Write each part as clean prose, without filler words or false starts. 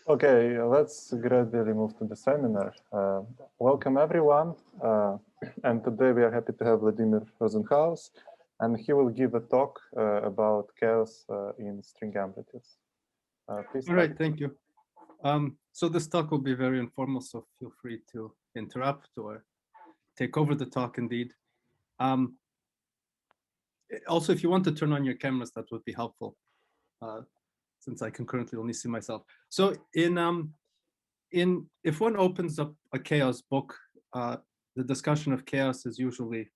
Okay, let's gradually move to the seminar. Welcome everyone, and today we are happy to have Vladimir Rosenhaus, and he will give a talk about chaos in string amplitudes. Please All right, thank you. So this talk will be very informal, so feel free to interrupt or take over the talk indeed. Also, if you want to turn on your cameras, that would be helpful, since I can currently only see myself. So if one opens up a chaos book, the discussion of chaos is usually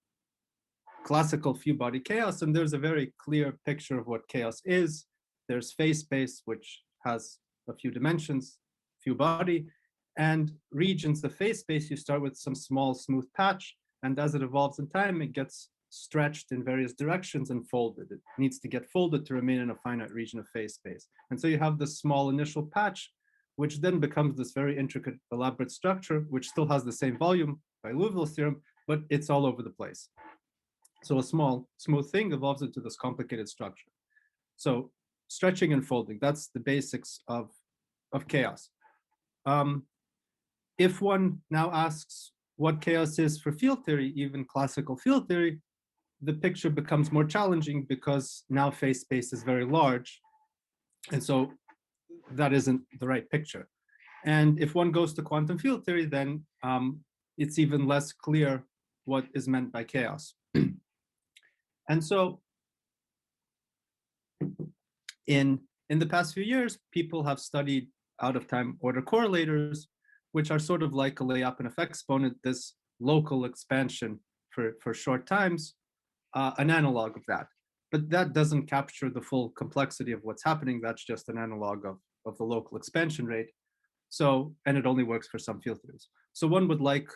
classical few-body chaos, and there's a very clear picture of what chaos is. There's phase space, which has a few dimensions, few body, and regions of phase space. You start with some small smooth patch, and as it evolves in time, it gets stretched in various directions and folded. It needs to get folded to remain in a finite region of phase space. And so you have this small initial patch, which then becomes this very intricate, elaborate structure, which still has the same volume by Liouville's theorem, but it's all over the place. So a small, smooth thing evolves into this complicated structure. So stretching and folding, that's the basics of chaos. If one now asks what chaos is for field theory, even classical field theory, the picture becomes more challenging because now phase space is very large. And so that isn't the right picture. And if one goes to quantum field theory, then it's even less clear what is meant by chaos. And so in the past few years, people have studied out-of-time order correlators, which are sort of like a Lyapunov exponent, this local expansion for short times, an analog of that. But that doesn't capture the full complexity of what's happening. That's just an analog of the local expansion rate. So, and it only works for some field theories. So one would like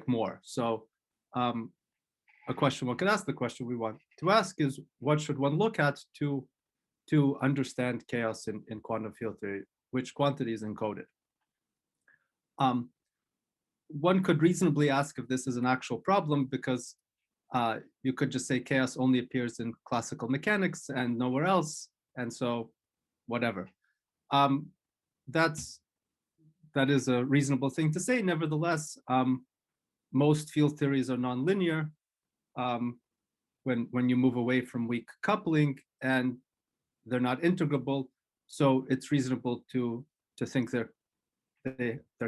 more. So a question one could ask, the question we want to ask is, what should one look at to understand chaos in quantum field theory? Which quantity is encoded? One could reasonably ask if this is an actual problem, because you could just say chaos only appears in classical mechanics and nowhere else, and so whatever. That is a reasonable thing to say. Nevertheless, most field theories are nonlinear when you move away from weak coupling, and they're not integrable. So it's reasonable to think they're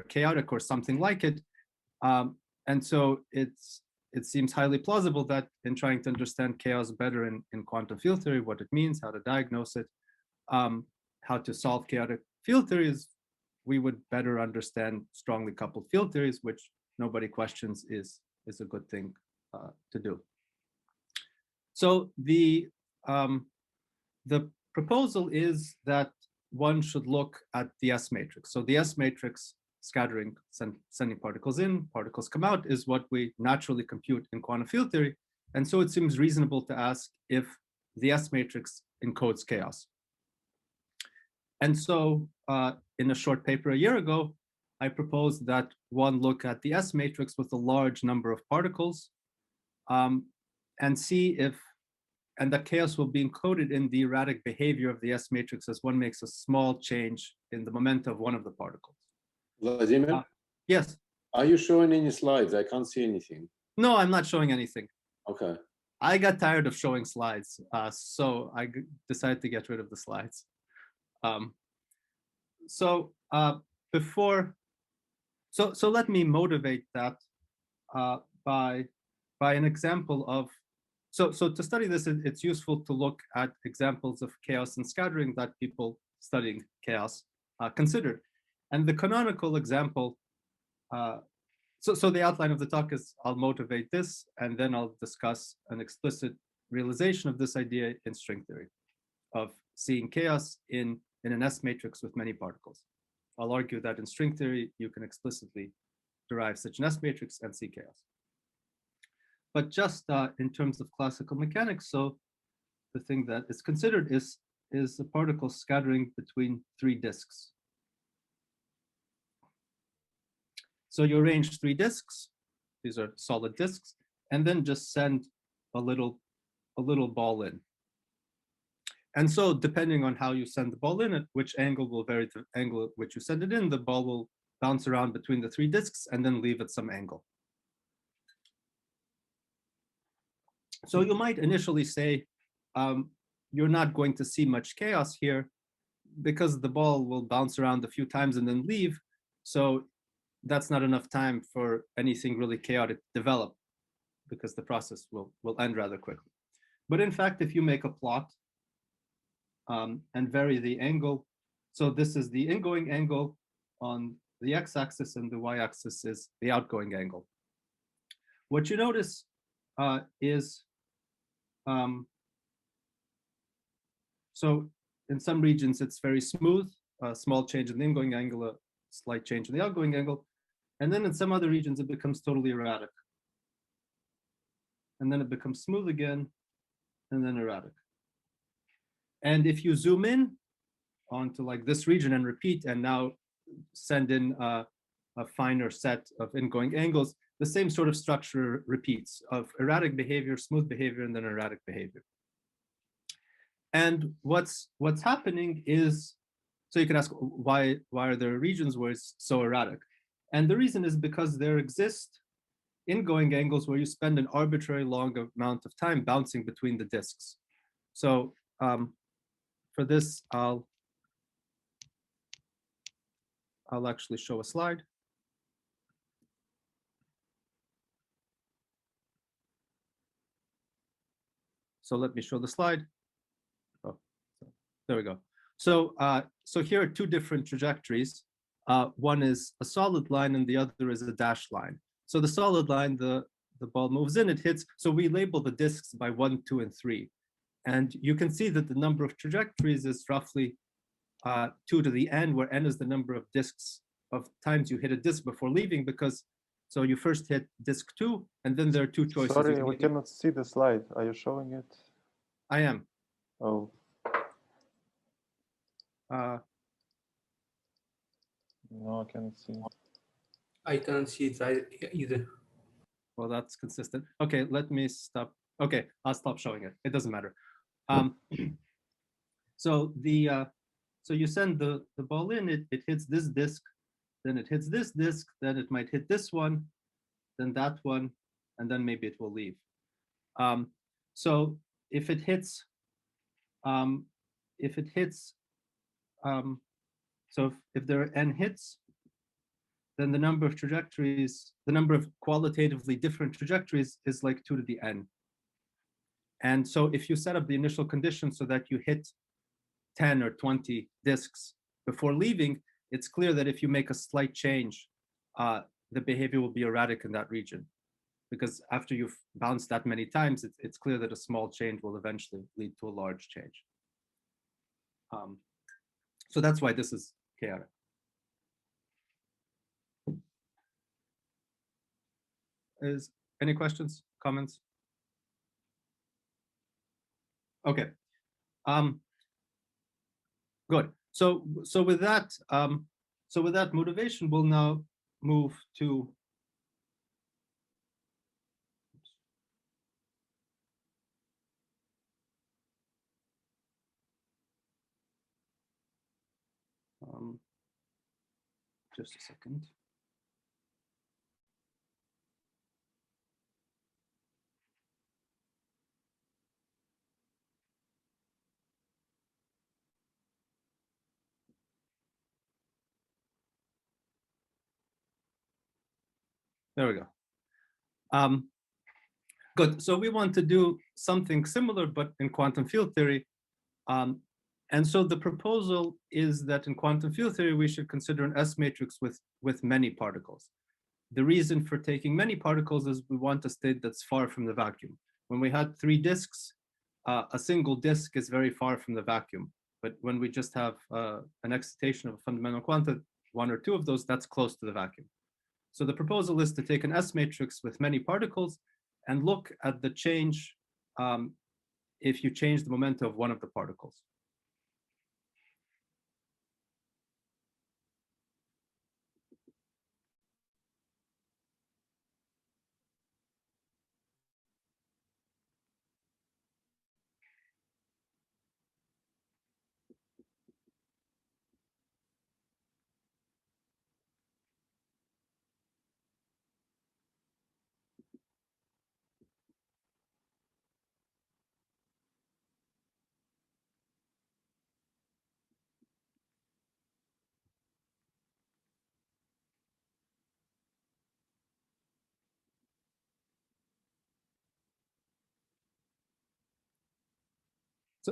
chaotic or something like it. And so it seems highly plausible that in trying to understand chaos better in quantum field theory, what it means, how to diagnose it, how to solve chaotic field theories, we would better understand strongly coupled field theories, which nobody questions is a good thing to do. So the proposal is that one should look at the S matrix. So the S matrix, scattering, sending particles in, particles come out, is what we naturally compute in quantum field theory. And so it seems reasonable to ask if the S matrix encodes chaos. And so in a short paper a year ago, I proposed that one look at the S matrix with a large number of particles and see if, and that chaos will be encoded in the erratic behavior of the S matrix as one makes a small change in the momentum of one of the particles. Vladimir? Yes. Are you showing any slides? I can't see anything. No, I'm not showing anything. Okay. I got tired of showing slides, so I decided to get rid of the slides. So let me motivate that by an example of. So to study this, it's useful to look at examples of chaos and scattering that people studying chaos considered. And the canonical example, so the outline of the talk is I'll motivate this, and then I'll discuss an explicit realization of this idea in string theory, of seeing chaos in an S matrix with many particles. I'll argue that in string theory, you can explicitly derive such an S matrix and see chaos. But just in terms of classical mechanics, so the thing that is considered is a particle scattering between three disks. So you arrange three disks, these are solid disks, and then just send a little ball in. And so depending on how you send the ball in, at which angle will vary the angle at which you send it in, the ball will bounce around between the three disks and then leave at some angle. So you might initially say, you're not going to see much chaos here because the ball will bounce around a few times and then leave. So that's not enough time for anything really chaotic to develop because the process will end rather quickly. But in fact, if you make a plot and vary the angle, so this is the ingoing angle on the x-axis and the y-axis is the outgoing angle. What you notice is, so in some regions it's very smooth, a small change in the ingoing angle, a slight change in the outgoing angle. And then in some other regions it becomes totally erratic. And then it becomes smooth again, and then erratic. And if you zoom in onto like this region and repeat, and now send in a finer set of ingoing angles, the same sort of structure repeats of erratic behavior, smooth behavior, and then erratic behavior. And what's happening is, so you can ask, why are there regions where it's so erratic? And the reason is because there exist ingoing angles where you spend an arbitrary long amount of time bouncing between the disks. So for this, I'll actually show a slide. So let me show the slide. Oh, there we go. So so here are two different trajectories. One is a solid line and the other is a dashed line. So the solid line, the ball moves in, it hits. So we label the disks by 1, 2, and 3. And you can see that the number of trajectories is roughly 2 to the n, where n is the number of disks of times you hit a disk before leaving, because so you first hit disk 2, and then there are two choices. Sorry, we cannot see the slide. Are you showing it? I am. Oh. No, I cannot see. I can't see it either. Well, that's consistent. Okay, let me stop. Okay, I'll stop showing it. It doesn't matter. So so you send the ball in, it hits this disk, then it hits this disk, then it might hit this one, then that one, and then maybe it will leave. So if it hits, so if there are n hits, then the number of trajectories, the number of qualitatively different trajectories is like 2 to the n. And so if you set up the initial conditions so that you hit 10 or 20 disks before leaving, it's clear that if you make a slight change, the behavior will be erratic in that region. Because after you've bounced that many times, it's clear that a small change will eventually lead to a large change. So that's why this is chaotic. Is any questions, comments? Okay. Good. So with that, motivation, we'll now move to just a second. There we go. Good. So we want to do something similar, but in quantum field theory. And so the proposal is that in quantum field theory, we should consider an S matrix with many particles. The reason for taking many particles is we want a state that's far from the vacuum. When we had 3 disks, a single disk is very far from the vacuum. But when we just have an excitation of a fundamental quanta, 1 or 2 of those, that's close to the vacuum. So the proposal is to take an S matrix with many particles and look at the change if you change the momentum of one of the particles.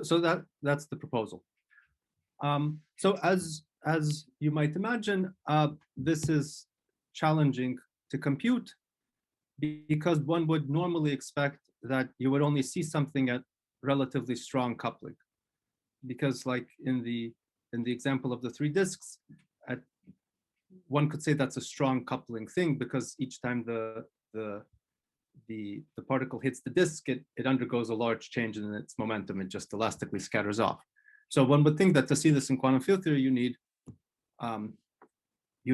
So that's the proposal. So as you might imagine, this is challenging to compute because one would normally expect that you would only see something at relatively strong coupling, because like in the example of the 3 disks, one could say that's a strong coupling thing because each time the particle hits the disk, it undergoes a large change in its momentum. It just elastically scatters off. So one would think that to see this in quantum field theory, you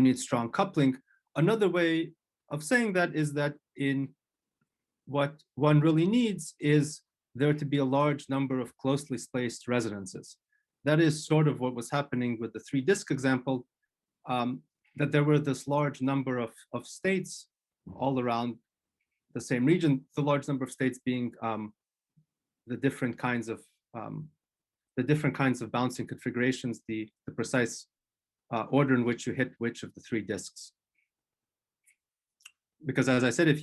need strong coupling. Another way of saying that is that in what one really needs is there to be a large number of closely spaced resonances. That is sort of what was happening with the 3 disk example, that there were this large number of states all around the same region, the large number of states being the different kinds of bouncing configurations, the precise order in which you hit which of the 3 disks. Because as I said, if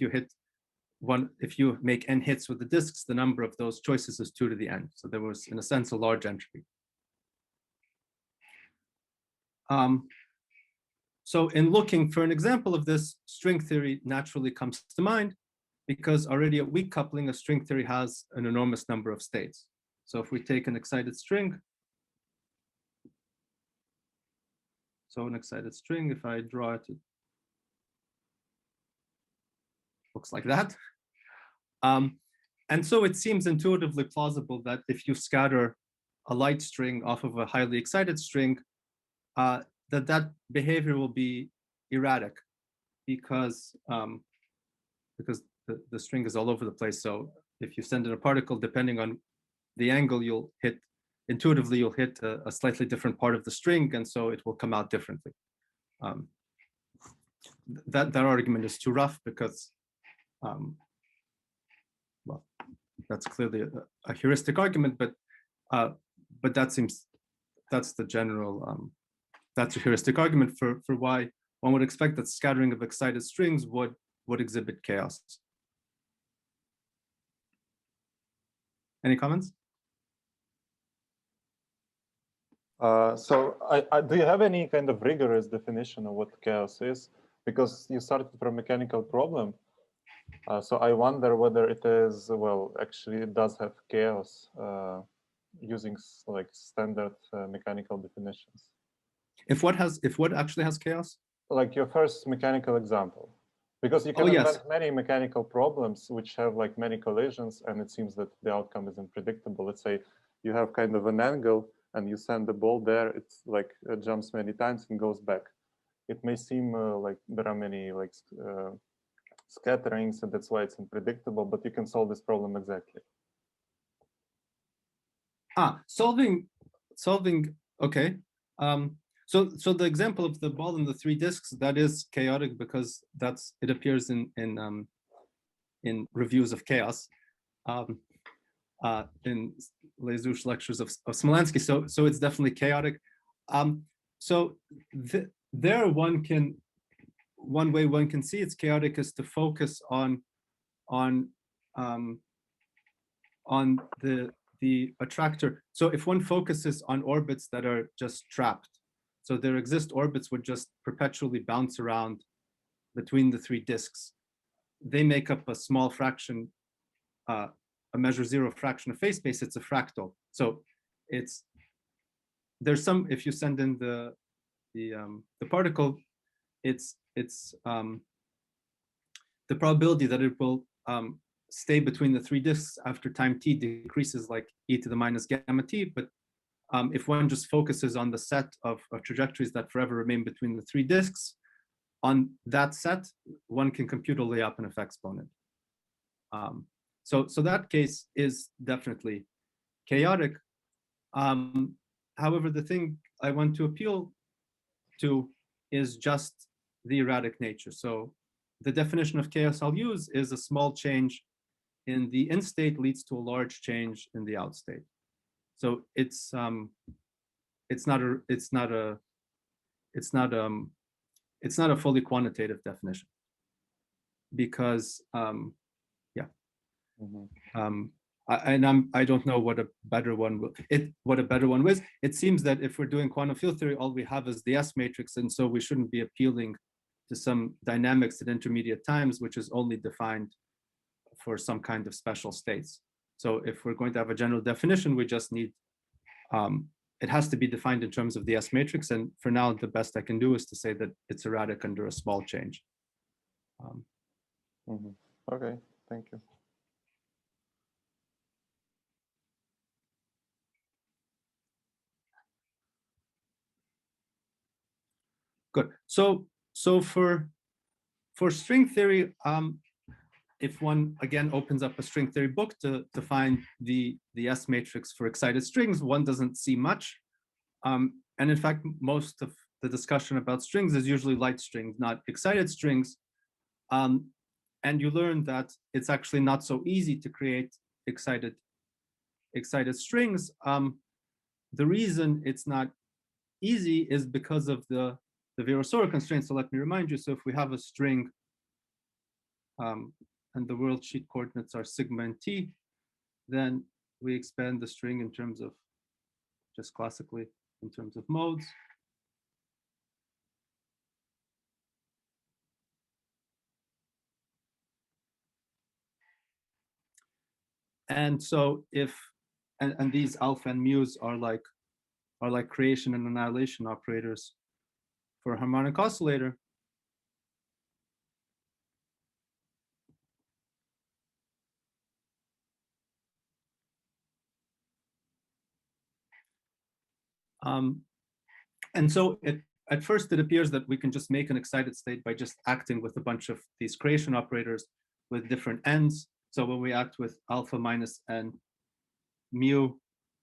you make n hits with the disks, the number of those choices is 2 to the n. So there was, in a sense, a large entropy. So in looking for an example of this, string theory naturally comes to mind, because already at weak coupling, a string theory has an enormous number of states. So if we take an excited string, if I draw it, it looks like that. And so it seems intuitively plausible that if you scatter a light string off of a highly excited string, that behavior will be erratic because the string is all over the place. So if you send in a particle, depending on the angle you'll hit, intuitively you'll hit a slightly different part of the string, and so it will come out differently. That argument is too rough because, well, that's clearly a heuristic argument, but that's the general. That's a heuristic argument for why one would expect that scattering of excited strings would exhibit chaos. Any comments? So do you have any kind of rigorous definition of what chaos is? Because you started from a mechanical problem. So I wonder whether it is, well, actually it does have chaos using like standard mechanical definitions. If what actually has chaos? Like your first mechanical example. Because you can invent many mechanical problems which have like many collisions, and it seems that the outcome is unpredictable. Let's say you have kind of an angle and you send the ball there, it's like it jumps many times and goes back. It may seem like there are many like scatterings, and that's why it's unpredictable, but you can solve this problem exactly. Solving, okay. So the example of the ball and the 3 disks, that is chaotic because it appears in reviews of chaos, in Lezush lectures of Smolansky. So it's definitely chaotic. There one way one can see it's chaotic is to focus on the attractor. So if one focuses on orbits that are just trapped, so there exist orbits would just perpetually bounce around between the 3 disks. They make up a small fraction, a measure 0 fraction of phase space. It's a fractal. So there's some, if you send in the particle, it's the probability that it will stay between the 3 disks after time t decreases like e to the minus gamma t. But if one just focuses on the set of trajectories that forever remain between the 3 disks, on that set, one can compute a Lyapunov exponent. So that case is definitely chaotic. However, the thing I want to appeal to is just the erratic nature. So the definition of chaos I'll use is a small change in the in state leads to a large change in the out state. So it's not a fully quantitative definition because I don't know what a better one is. It seems that if we're doing quantum field theory, all we have is the S matrix, and so we shouldn't be appealing to some dynamics at intermediate times, which is only defined for some kind of special states. So if we're going to have a general definition, we just need, it has to be defined in terms of the S matrix. And for now, the best I can do is to say that it's erratic under a small change. Okay, thank you. Good. So for string theory, if one again opens up a string theory book to find the S matrix for excited strings, one doesn't see much. And in fact, most of the discussion about strings is usually light strings, not excited strings. And you learn that it's actually not so easy to create excited strings. The reason it's not easy is because of the Virasoro constraint. So let me remind you. So if we have a string, and the world sheet coordinates are sigma and t, then we expand the string in terms of, just classically, in terms of modes. And so if, and these alpha and mu's are like creation and annihilation operators for a harmonic oscillator. And so at first it appears that we can just make an excited state by just acting with a bunch of these creation operators with different ends. So when we act with alpha minus n mu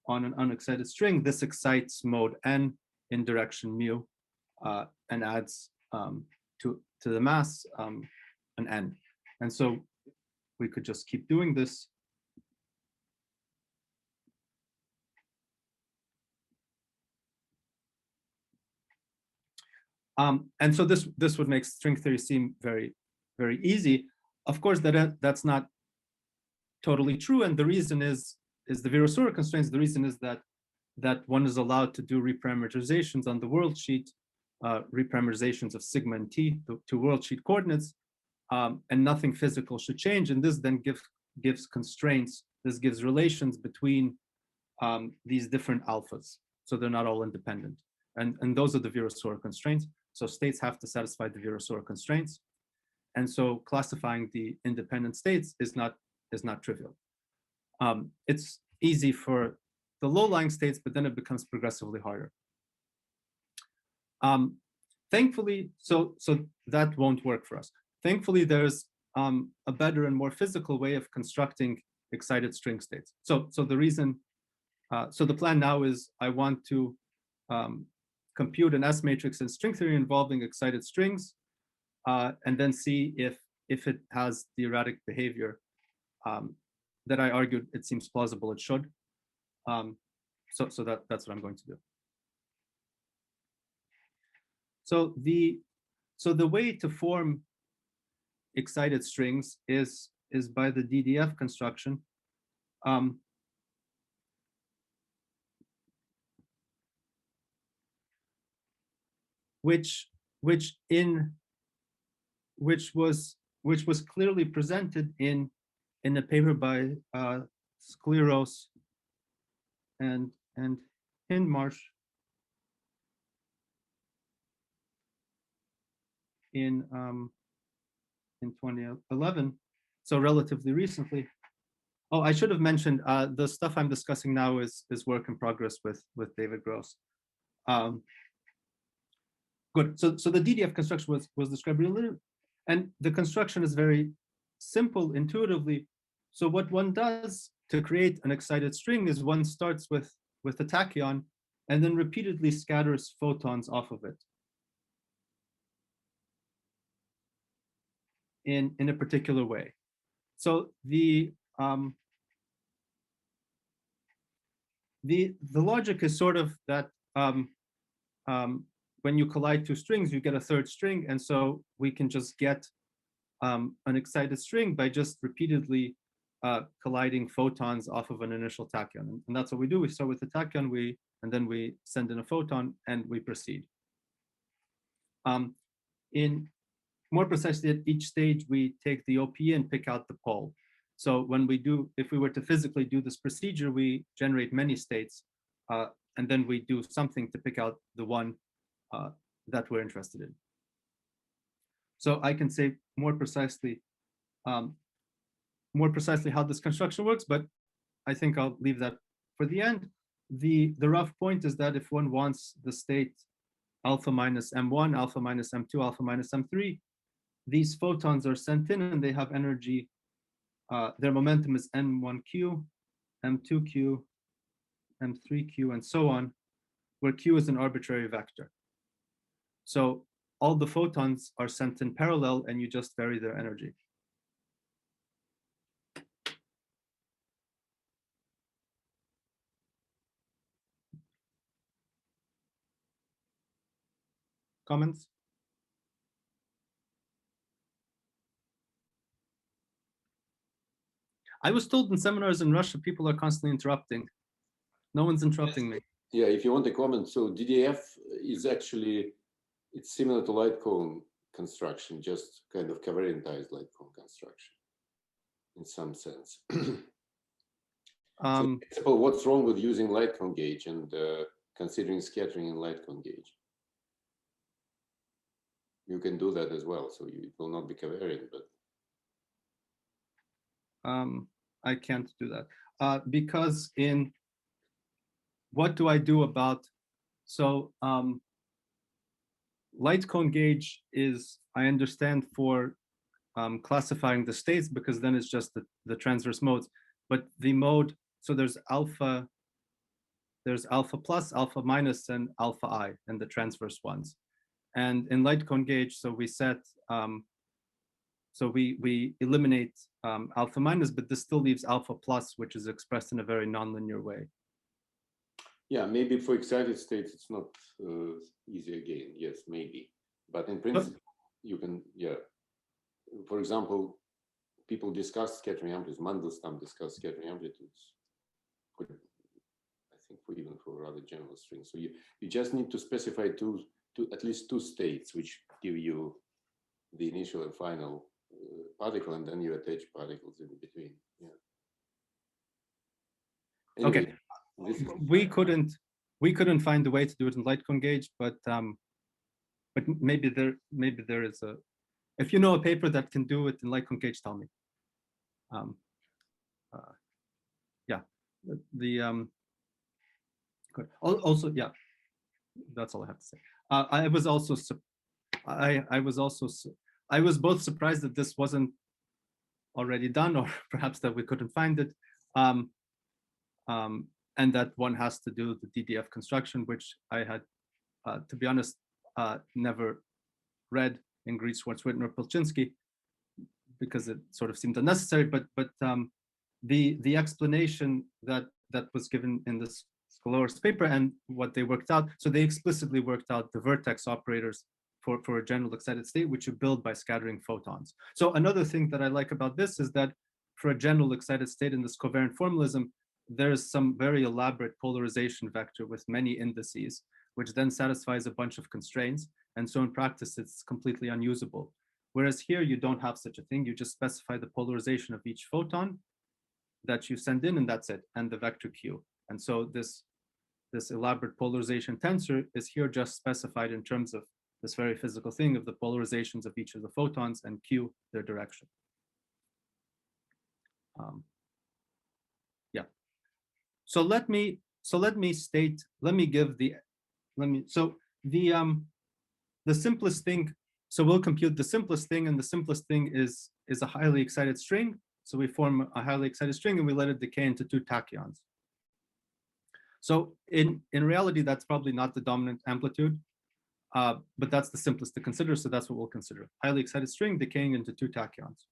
on an unexcited string, this excites mode n in direction mu and adds to the mass an n. And so we could just keep doing this. And so this would make string theory seem very, very easy. Of course, that's not totally true. And the reason is the Virasoro constraints. The reason is that one is allowed to do reparameterizations on the world sheet, reparameterizations of sigma and t to world sheet coordinates, and nothing physical should change. And this then gives constraints. This gives relations between these different alphas. So they're not all independent. And those are the Virasoro constraints. So states have to satisfy the Virasoro constraints. And so classifying the independent states is not trivial. It's easy for the low-lying states, but then it becomes progressively harder. Thankfully, so that won't work for us. Thankfully, there's a better and more physical way of constructing excited string states. So the reason, so the plan now is I want to compute an S matrix in string theory involving excited strings, and then see if it has the erratic behavior that I argued it seems plausible it should. So that's what I'm going to do. So the way to form excited strings is by the DDF construction. Which was clearly presented in a paper by Skleros and Hindmarsh in 2011, so relatively recently. Oh, I should have mentioned the stuff I'm discussing now is work in progress with David Gross. Good. So the DDF construction was described a little, and the construction is very simple intuitively. So what one does to create an excited string is one starts with a tachyon and then repeatedly scatters photons off of it in a particular way. So the logic is sort of that when you collide two strings, you get a third string, and so we can just get an excited string by just repeatedly colliding photons off of an initial tachyon. And that's what we do. We start with the tachyon, and then we send in a photon and we proceed. In more precisely, at each stage, we take the OPE and pick out the pole. So when we do, if we were to physically do this procedure, we generate many states, and then we do something to pick out the one that we're interested in. So I can say more precisely how this construction works, but I think I'll leave that for the end. The rough point is that if one wants the state alpha minus M1, alpha minus M2, alpha minus M3, these photons are sent in and they have energy. Their momentum is M1Q, M2Q, M3Q, and so on, where Q is an arbitrary vector. So all the photons are sent in parallel and you just vary their energy. Comments? I was told in seminars in Russia, people are constantly interrupting. No one's interrupting me. Yeah, if you want a comment, so DDF is actually, it's similar to light cone construction, just kind of covariantized light cone construction in some sense. So what's wrong with using light cone gauge and considering scattering in light cone gauge? You can do that as well, so it will not be covariant, but I can't do that because in what do I do about, so light cone gauge is, I understand, for classifying the states, because then it's just the transverse modes, but the mode, so there's alpha plus, alpha minus, and alpha I, and the transverse ones. And in light cone gauge, so we set, so we eliminate alpha minus, but this still leaves alpha plus, which is expressed in a very nonlinear way. yeah, maybe for excited states, it's not easy again. Yes, maybe. But in principle, you can, yeah. For example, people discuss scattering amplitudes. Mandelstam discussed scattering amplitudes, I think even for rather general strings. So you just need to specify at least two states, which give you the initial and final particle, and then you attach particles in between. Yeah. Anyway, okay, we couldn't find a way to do it in light cone gauge, but maybe there is a. If you know a paper that can do it in light cone gauge, tell me. Yeah, good. Also, yeah, that's all I have to say. I was both surprised that this wasn't already done, or perhaps that we couldn't find it, and that one has to do the DDF construction, which I had, to be honest, never read in Green, Schwartz, Witten, or Polchinski, because it sort of seemed unnecessary. But the explanation that was given in this Scholars paper and what they worked out, so they explicitly worked out the vertex operators for a general excited state, which you build by scattering photons. So another thing that I like about this is that for a general excited state in this covariant formalism, there's some very elaborate polarization vector with many indices, which then satisfies a bunch of constraints. And so in practice, it's completely unusable. Whereas here, you don't have such a thing. You just specify the polarization of each photon that you send in, and that's it, and the vector Q. And so this elaborate polarization tensor is here just specified in terms of this very physical thing of the polarizations of each of the photons and Q, their direction. Yeah. So let me give the, the simplest thing. So we'll compute the simplest thing, and the simplest thing is a highly excited string. So we form a highly excited string and we let it decay into two tachyons. So in reality, that's probably not the dominant amplitude, but that's the simplest to consider. So that's what we'll consider. Highly excited string decaying into two tachyons.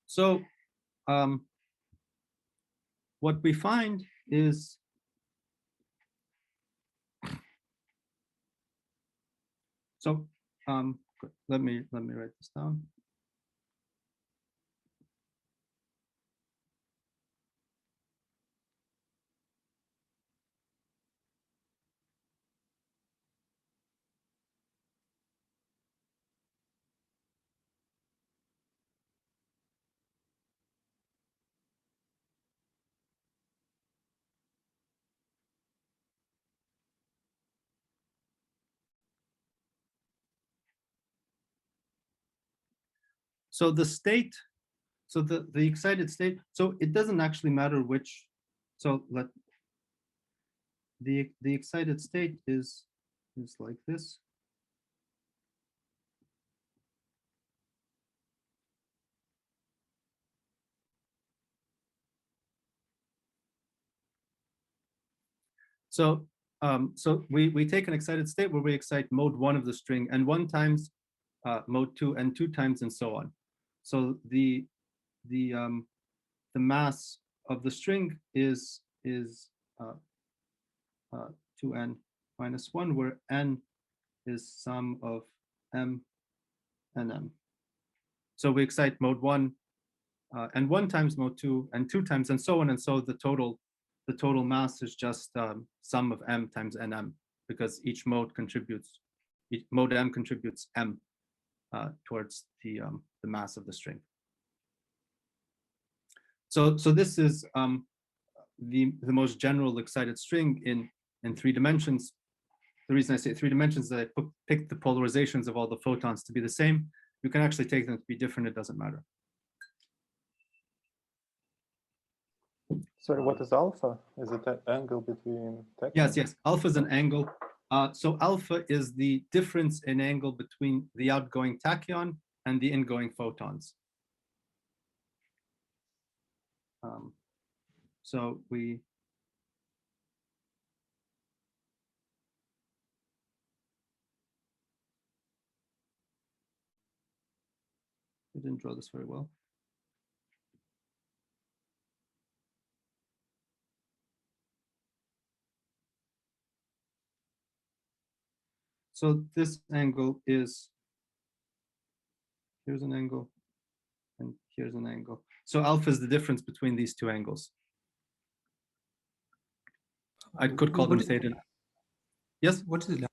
So what we find is So good. Let me write this down. So the state, so the excited state, so it doesn't actually matter which, so the excited state is like this. So so we take an excited state where we excite mode 1 of the string n1 times, mode 2 n2 times, and so on. So the mass of the string is 2n minus 1, where n is sum of m and m. So we excite mode 1 n1 times, mode 2 n2 times, and so on. And so the total mass is just sum of m times nm, because each mode contributes, mode m contributes m towards the mass of the string. So this is the most general excited string in 3 dimensions. The reason I say 3 dimensions is that I picked the polarizations of all the photons to be the same. You can actually take them to be different, it doesn't matter. Sorry, what is alpha? Is it an angle between tachyons? Yes, alpha is an angle. So alpha is the difference in angle between the outgoing tachyon and the ingoing photons. So we didn't draw this very well. So this angle is, here's an angle, and here's an angle. So alpha is the difference between these 2 angles. I could call them theta. Yes? What is lambda?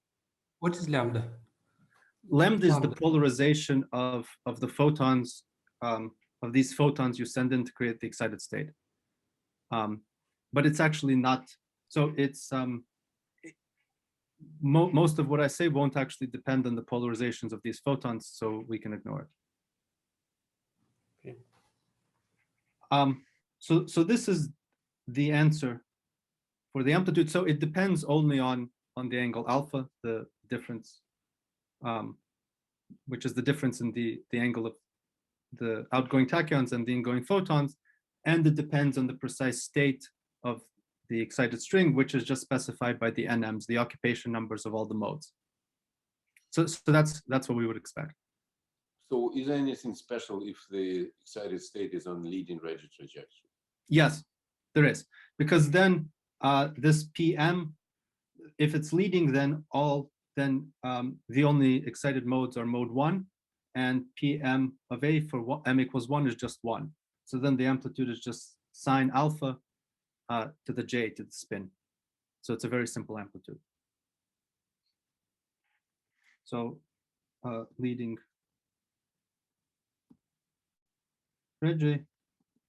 What is lambda? Lambda is the polarization of the photons, of these photons you send in to create the excited state. But it's actually not, so it's, most of what I say won't actually depend on the polarizations of these photons, so we can ignore it. Okay. So this is the answer for the amplitude. So it depends only on the angle alpha, the difference, which is the difference in the angle of the outgoing tachyons and the ingoing photons, and it depends on the precise state of the excited string, which is just specified by the NMs, the occupation numbers of all the modes. So that's what we would expect. So is there anything special if the excited state is on leading Regge trajectory? Yes, there is, because then this PM, if it's leading, then the only excited modes are mode 1, and PM of A for m equals 1 is just 1. So then the amplitude is just sine alpha to the j, to the spin. So it's a very simple amplitude. So leading Regge,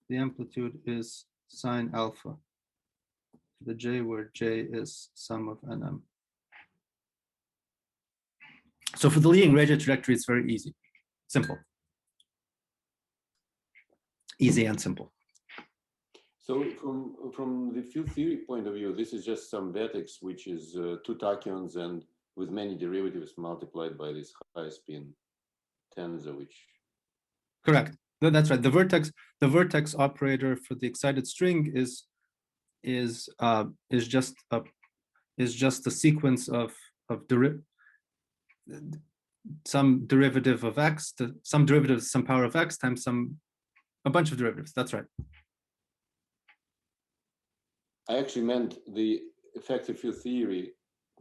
the amplitude is sine alpha to the j, where j is sum of nm. So for the leading Regge trajectory, it's very easy, simple. Easy and simple. So from the field theory point of view, this is just some vertex, which is 2 tachyons and with many derivatives multiplied by this high spin tensor, which. Correct. That's right. The vertex operator for the excited string is just a sequence of some derivative of x, some derivative, some power of x times a bunch of derivatives. That's right. I actually meant the effective field theory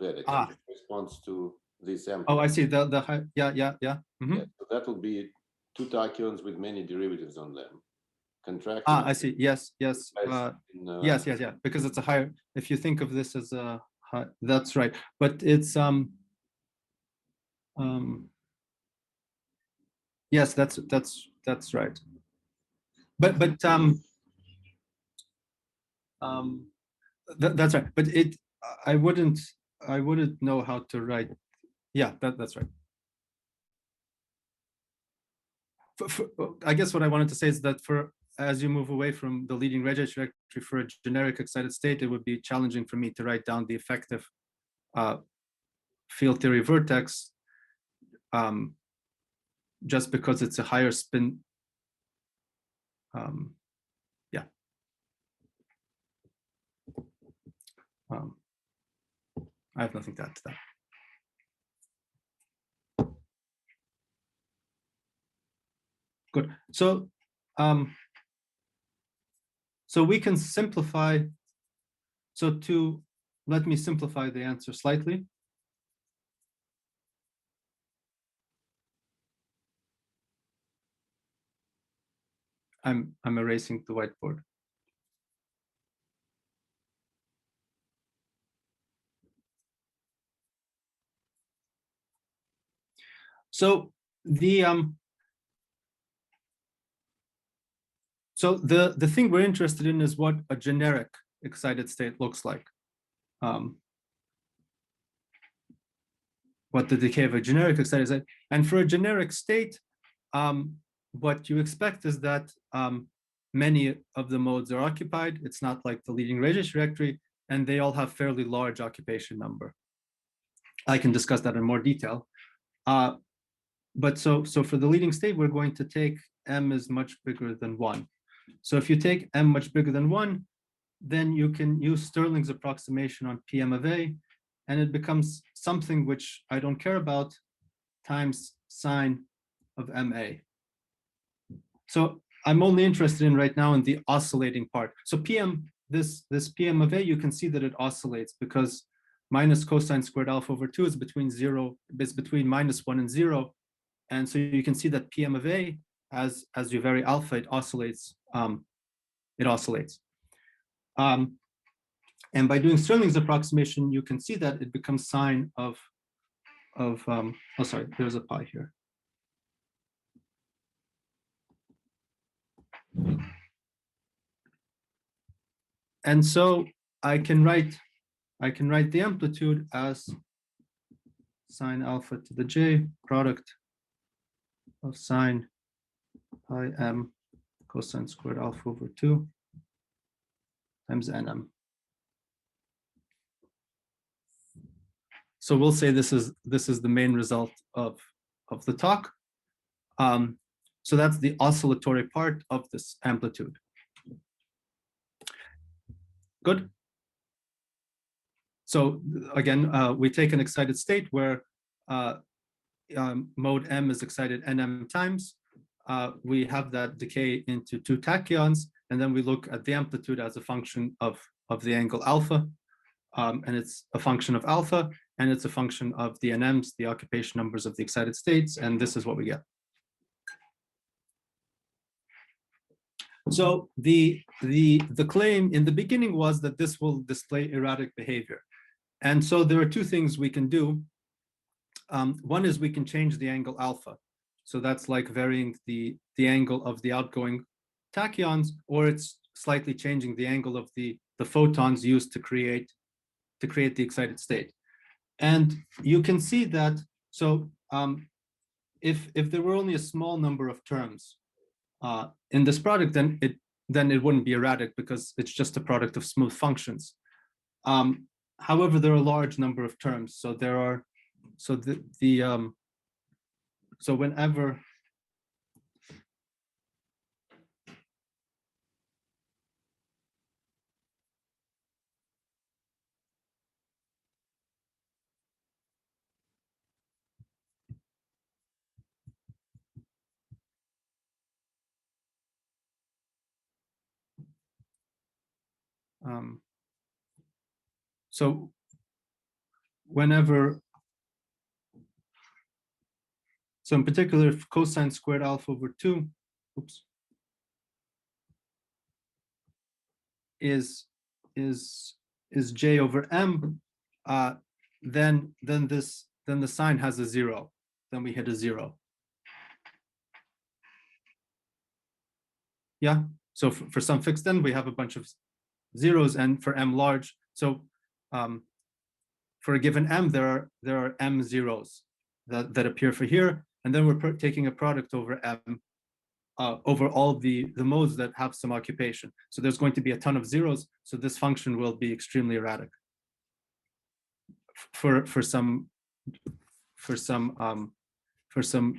vertex, which corresponds to this amplitude. Oh, I see. The high, yeah. Mm-hmm. Yeah, so that will be two tachyons with many derivatives on them. Contracting. Ah, I see. Yes. Yes, Yes. Because it's a higher. If you think of this as a high, that's right. But it's yes, that's right. But that's right. But I wouldn't know how to write. Yeah, that's right. I guess what I wanted to say is that as you move away from the leading radius trajectory for a generic excited state, it would be challenging for me to write down the effective field theory vertex just because it's a higher spin. Yeah. I have nothing to add to that. Good. So we can simplify. So let me simplify the answer slightly. I'm erasing the whiteboard. So the thing we're interested in is what a generic excited state looks like. What the decay of a generic excited state. And for a generic state, what you expect is that many of the modes are occupied. It's not like the leading radius trajectory, and they all have fairly large occupation number. I can discuss that in more detail. But so for the leading state, we're going to take m is much bigger than 1. So if you take m much bigger than 1, then you can use Stirling's approximation on Pm of A, and it becomes something which I don't care about times sine of MA. So I'm only interested in right now in the oscillating part. So Pm, this Pm of A, you can see that it oscillates because minus cosine squared alpha over 2 is between -1 and 0. And so you can see that Pm of A, as you vary alpha, it oscillates. And by doing Stirling's approximation, you can see that it becomes sine of oh, sorry, there's a pi here. And so I can write the amplitude as sine alpha to the j product of sine pi m cosine squared alpha over 2 times nm. So we'll say this is the main result of the talk. So that's the oscillatory part of this amplitude. Good. So again, we take an excited state where mode m is excited nm times. We have that decay into 2 tachyons, and then we look at the amplitude as a function of the angle alpha, and it's a function of alpha, and it's a function of the nms, the occupation numbers of the excited states, and this is what we get. So the claim in the beginning was that this will display erratic behavior. And so there are 2 things we can do. One is we can change the angle alpha. So that's like varying the angle of the outgoing tachyons, or it's slightly changing the angle of the photons used to create the excited state. And you can see that, so if there were only a small number of terms in this product, then it wouldn't be erratic because it's just a product of smooth functions. However, there are a large number of terms, so there are so whenever so whenever So in particular, if cosine squared alpha over 2, oops, is j over m, then the sign has a 0. Then we hit a 0. Yeah. So for some fixed n, we have a bunch of zeros, and for m large, so for a given m, there are m zeros that appear for here, and then we're taking a product over m over all the modes that have some occupation. So there's going to be a ton of zeros. So this function will be extremely erratic for some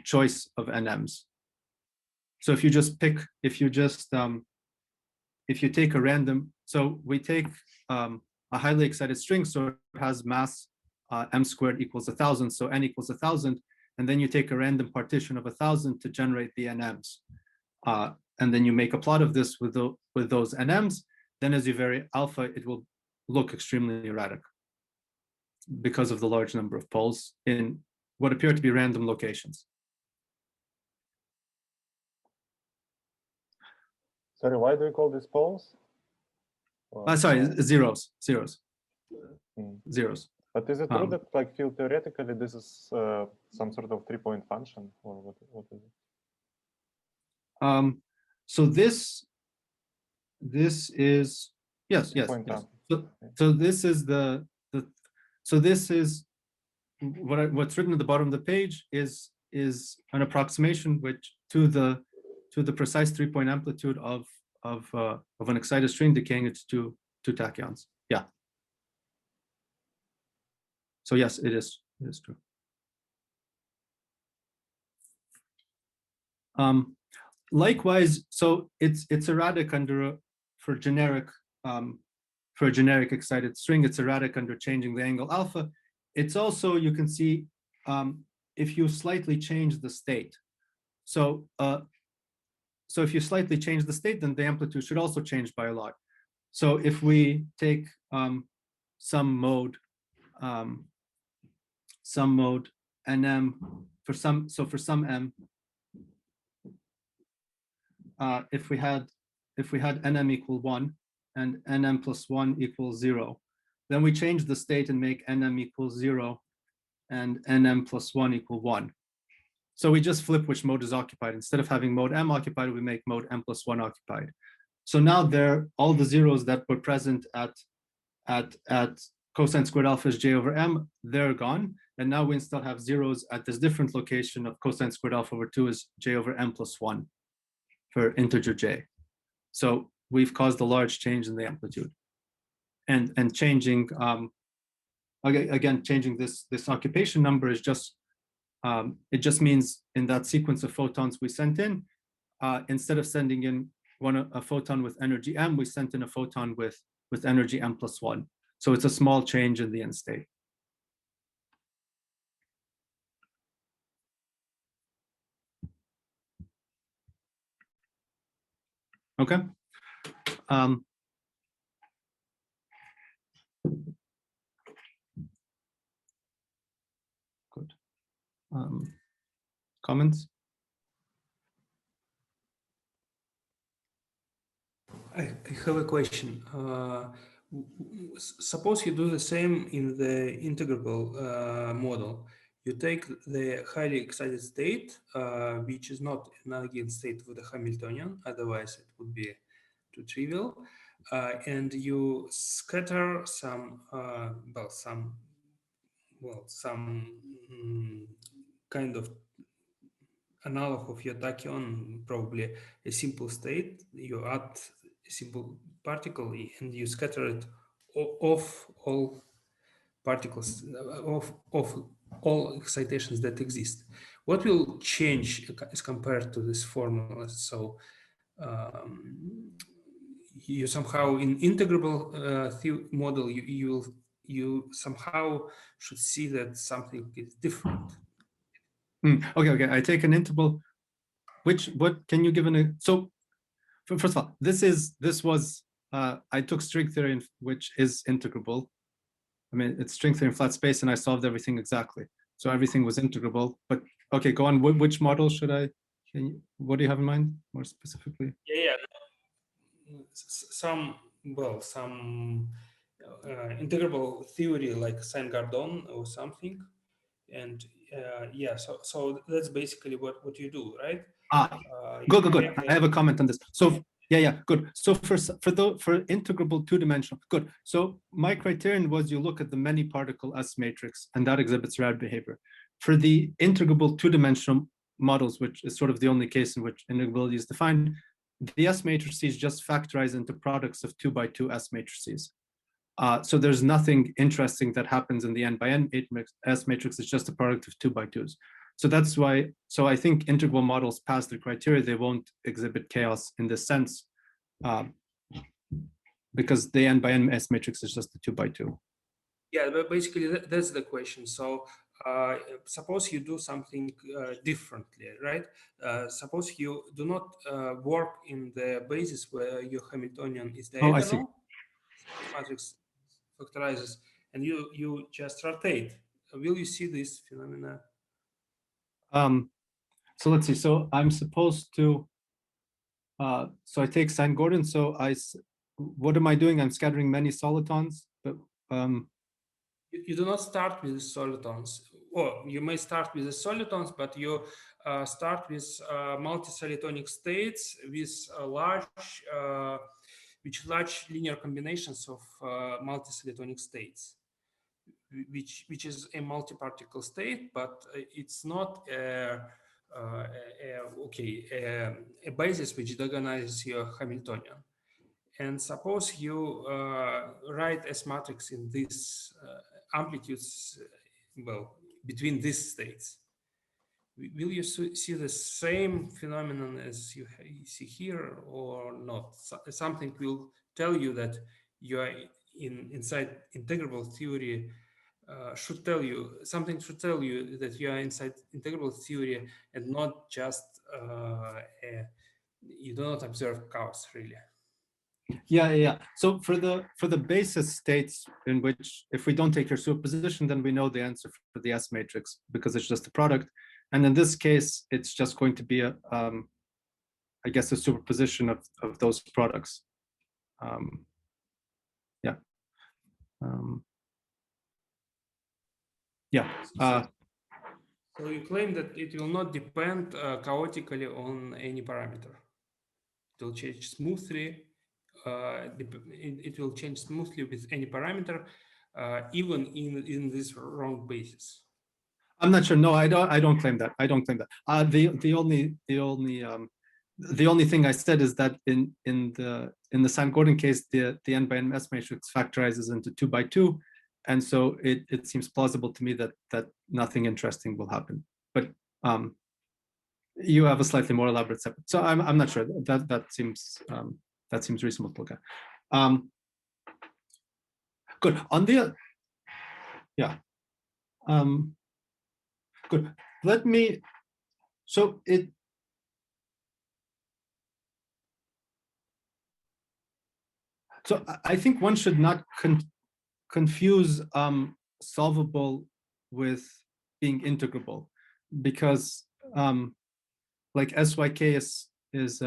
choice of nms. So if you take a random, so we take a highly excited string, so it has mass m squared equals 1,000, so n equals 1,000, and then you take a random partition of 1,000 to generate the nms, and then you make a plot of this with those nms. Then as you vary alpha, it will look extremely erratic because of the large number of poles in what appear to be random locations. Sorry, why do you call these poles? Sorry, zeros. But is it true that, like, field theoretically, this is some sort of 3-point function, or what is it? So this is yes. So this is what's written at the bottom of the page is an approximation which to the precise 3-point amplitude of an excited string decaying into two tachyons. Yeah. So yes, it is true. Likewise, so it's erratic for a generic excited string. It's erratic under changing the angle alpha. It's also, you can see, if you slightly change the state. So if you slightly change the state, then the amplitude should also change by a lot. So if we take some mode nm for some m, if we had nm equal 1 and nm plus 1 equals 0, then we change the state and make nm equals 0 and nm plus 1 equal 1. So we just flip which mode is occupied. Instead of having mode m occupied, we make mode m plus 1 occupied. So now all the zeros that were present at cosine squared alpha is j over m, they're gone. And now we instead have zeros at this different location of cosine squared alpha over 2 is j over m plus 1 for integer j. So we've caused a large change in the amplitude. And changing, again, changing this occupation number is just, it just means in that sequence of photons we sent in, instead of sending in a photon with energy m, we sent in a photon with energy m plus 1. So it's a small change in the end state. Okay. Good. Comments? I have a question. Suppose you do the same in the integrable model. You take the highly excited state, which is not an eigenstate with the Hamiltonian, otherwise it would be too trivial, and you scatter some kind of analog of your tachyon, probably a simple state. You add a simple particle and you scatter it off all particles, of all excitations that exist. What will change as compared to this formula? So you somehow in integrable model, you somehow should see that something is different. Okay. I take an interval. What can you give so first of all, this was I took string theory, which is integrable. I mean, it's string theory in flat space, and I solved everything exactly. So everything was integrable, but Okay, go on. Which model should I? What do you have in mind more specifically? Yeah. Some integrable theory like Saint-Gardon or something, and yeah. So that's basically what you do, right? Good. I have a comment on this. So yeah, good. So for integrable two-dimensional, good. So my criterion was you look at the many particle S matrix, and that exhibits rad behavior. For the integrable two-dimensional models, which is sort of the only case in which integrability is defined, the S matrices just factorize into products of 2x2 S matrices. So there's nothing interesting that happens in the n by n S matrix. It's just a product of 2x2s. So that's why, so I think integral models pass the criteria. They won't exhibit chaos in this sense, because the n by n S matrix is just a 2x2. Yeah, but basically that's the question. So suppose you do something differently, right? Suppose you do not work in the basis where your Hamiltonian is diagonal. Oh, I see. Matrix factorizes, and you just rotate. Will you see this phenomena? So let's see. So I'm supposed to. So I take Saint-Gordon. So what am I doing? I'm scattering many solitons, but you do not start with solitons. Or you may start with the solitons, but you start with multi-solitonic states with large linear combinations of multi-solitonic states, which is a multi-particle state, but it's not a basis which diagonalizes your Hamiltonian. And suppose you write S matrix in these amplitudes, between these states. Will you see the same phenomenon as you see here or not? Something will tell you that you are inside integrable theory. Should tell you that you are inside integrable theory and not just you do not observe chaos really. Yeah. So for the basis states in which, if we don't take your superposition, then we know the answer for the S matrix because it's just a product. And in this case, it's just going to be I guess, a superposition of those products. Yeah. So you claim that it will not depend chaotically on any parameter. It will change smoothly. It will change smoothly with any parameter, even in this wrong basis. I'm not sure. No, I don't claim that. I don't claim that. The only thing I said is that in the Saint-Gordon case, the n by n S matrix factorizes into 2x2, and so it seems plausible to me that nothing interesting will happen. But you have a slightly more elaborate separate. So I'm not sure. That seems reasonable to look at. Good. On the good. Let me. So I think one should not confuse solvable with being integrable, because like SYK is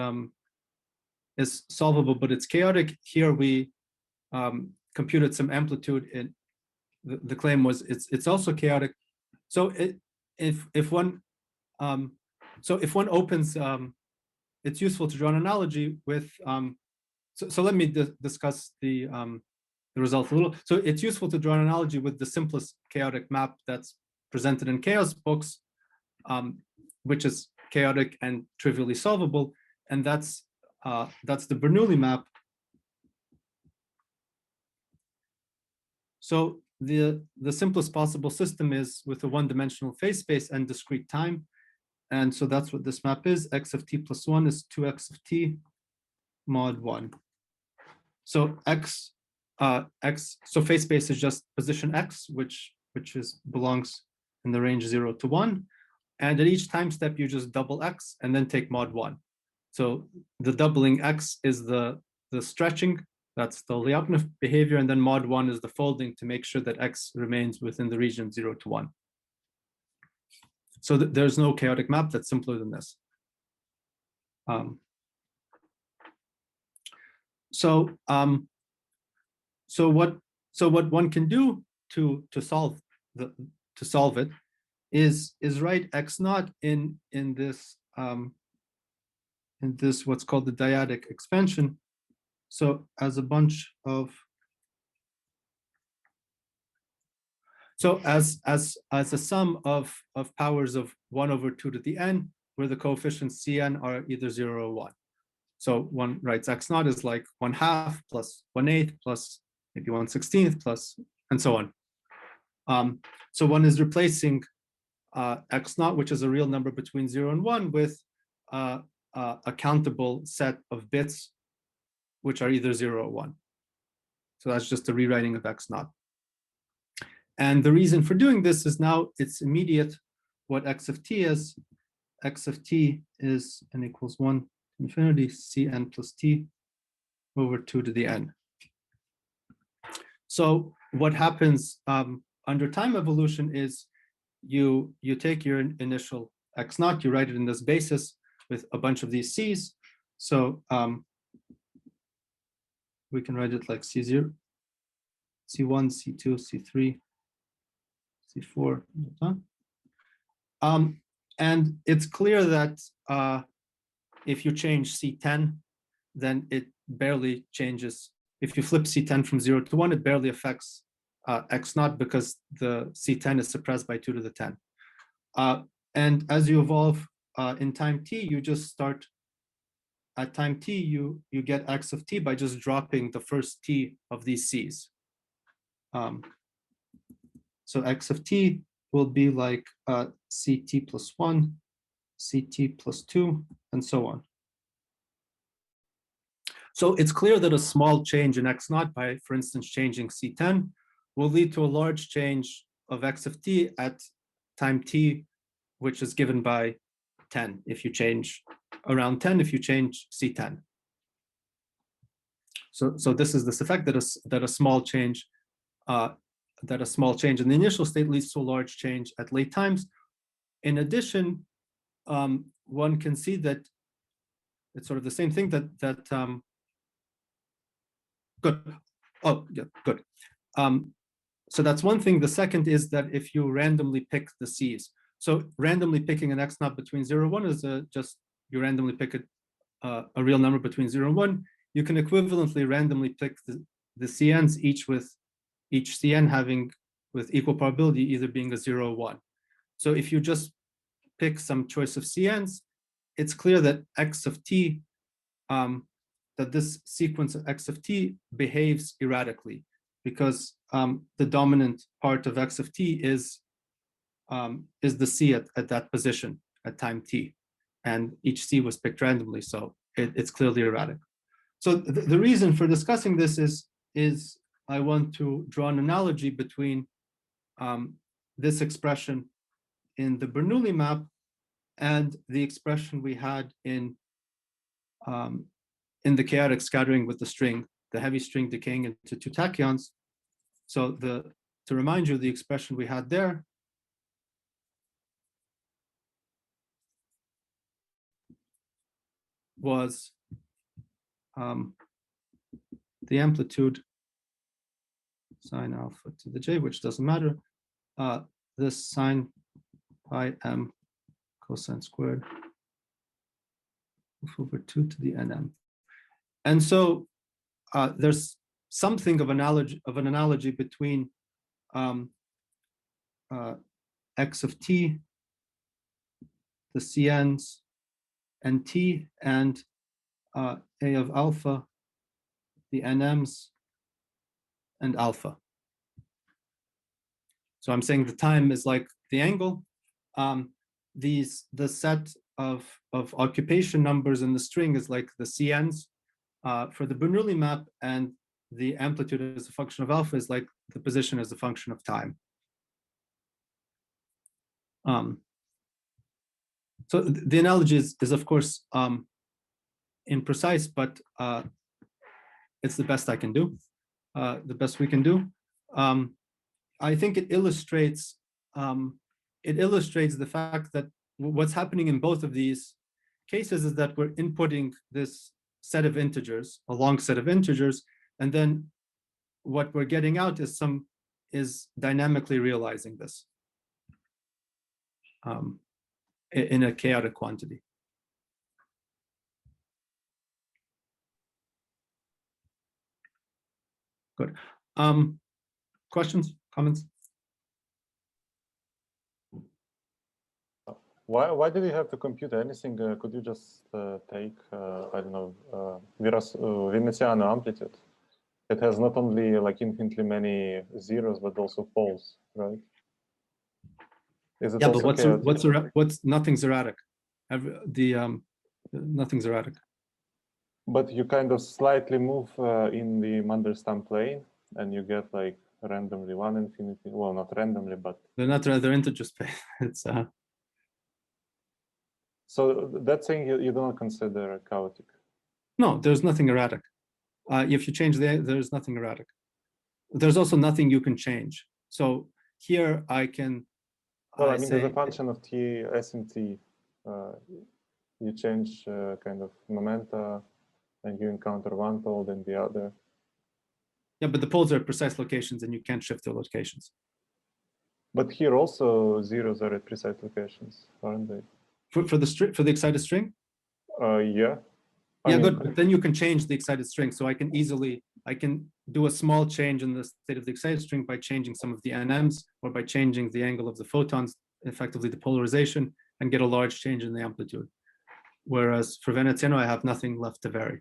solvable, but it's chaotic. Here we computed some amplitude. The claim was it's also chaotic. So if one opens, it's useful to draw an analogy with. So let me discuss the result a little. So it's useful to draw an analogy with the simplest chaotic map that's presented in chaos books, which is chaotic and trivially solvable, and that's the Bernoulli map. So the simplest possible system is with a one-dimensional phase space and discrete time, and so that's what this map is. X of t plus 1 is 2x of t mod 1. So so phase space is just position x, which belongs in the range 0 to 1, and at each time step you just double x and then take mod 1. So the doubling x is the stretching, that's the Lyapunov behavior, and then mod 1 is the folding to make sure that x remains within the region 0 to 1. So there's no chaotic map that's simpler than this. So what one can do to solve it is write x naught in this what's called the dyadic expansion. So as a bunch of as a sum of powers of 1/2 where the coefficients Cn are either 0 or 1. So one writes x naught is like 1/2 plus 1/8 plus maybe 1/16 plus and so on. So one is replacing x naught, which is a real number between 0 and 1, with a countable set of bits, which are either 0 or 1. So that's just a rewriting of x naught. And the reason for doing this is now it's immediate what x of t is. X of t is n equals 1 to infinity Cn plus t over 2 to the n. So what happens under time evolution is you take your initial x naught, you write it in this basis with a bunch of these c's. So we can write it like C0, C1, C2, C3, C4. And it's clear that if you change C10, then it barely changes. If you flip C10 from 0 to 1, it barely affects x naught because the C10 is suppressed by 2 to the 10. And as you evolve in time t, you just start at time t, you get x of t by just dropping the first t of these c's. So x of t will be like ct plus 1, ct plus 2, and so on. So it's clear that a small change in x naught by, for instance, changing C10 will lead to a large change of x of t at time t, which is given by 10 if you change around 10 if you change C10. So this is this effect that a small change in the initial state leads to a large change at late times. In addition, one can see that it's sort of the same thing that good. Oh, yeah, good. So that's one thing. The second is that if you randomly pick the C's, so randomly picking an x naught between 0 and 1 is just you randomly pick a real number between 0 and 1. You can equivalently randomly pick the CNs, each CN having with equal probability either being a 0 or 1. So if you just pick some choice of CNs, it's clear that x of t, that this sequence of x of t behaves erratically because the dominant part of x of t is the c at that position at time t, and each c was picked randomly, so it's clearly erratic. So the reason for discussing this is I want to draw an analogy between this expression in the Bernoulli map and the expression we had in the chaotic scattering with the string, the heavy string decaying into two tachyons. So to remind you, the expression we had there was the amplitude sine alpha to the j, which doesn't matter, this sine pi m cosine squared over 2 to the nm. And so there's something of an analogy between x of t, the CNs, and t, and a of alpha, the NMs, and alpha. So I'm saying the time is like the angle. The set of occupation numbers in the string is like the CNs for the Bernoulli map, and the amplitude as a function of alpha is like the position as a function of time. So the analogy is of course imprecise, but it's the best I can do, the best we can do. I think it illustrates it illustrates the fact that what's happening in both of these cases is that we're inputting this set of integers, a long set of integers, and then what we're getting out is dynamically realizing this in a chaotic quantity. Good. Questions, comments? Why did you have to compute anything? Could you just take, I don't know, Venetiano amplitude? It has not only like infinitely many zeros, but also poles, right? Is it Yeah, also but what's nothing's erratic. Nothing's erratic. But you kind of slightly move in the Mandelstam plane, and you get like randomly one infinity. Well, not randomly, but they're integer space. It's so that thing you don't consider chaotic. No, there's nothing erratic. If you change there's nothing erratic. There's also nothing you can change. So here I can. Well, I mean, there's a function of t, s and t. You change kind of momenta, and you encounter one pole, then the other. Yeah, but the poles are at precise locations, and you can't shift their locations. But here also zeros are at precise locations, aren't they? For the excited string? Yeah. Yeah, good. But then you can change the excited string. So I can do a small change in the state of the excited string by changing some of the NMs or by changing the angle of the photons, effectively the polarization, and get a large change in the amplitude. Whereas for Veneziano, I have nothing left to vary.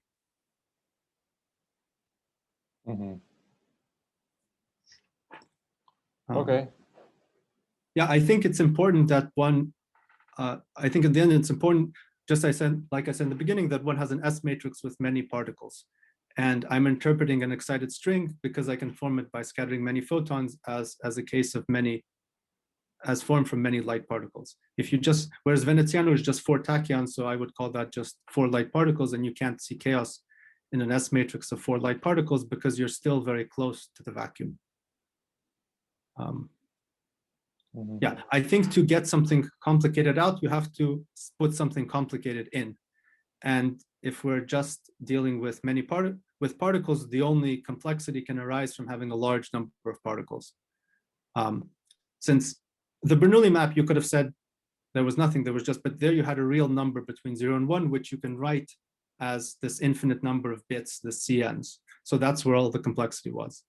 Mm-hmm. Okay. Yeah, I think it's important that one, I think at the end it's important, like I said in the beginning, that one has an S matrix with many particles. And I'm interpreting an excited string because I can form it by scattering many photons as a case of as formed from many light particles. Whereas Veneziano is just 4 tachyons, so I would call that just 4 light particles, and you can't see chaos in an S matrix of 4 light particles because you're still very close to the vacuum. Yeah, I think to get something complicated out, you have to put something complicated in. And if we're just dealing with many particles, the only complexity can arise from having a large number of particles. Since the Bernoulli map, you could have said there was nothing, but there you had a real number between 0 and 1, which you can write as this infinite number of bits, the CNs. So that's where all the complexity was.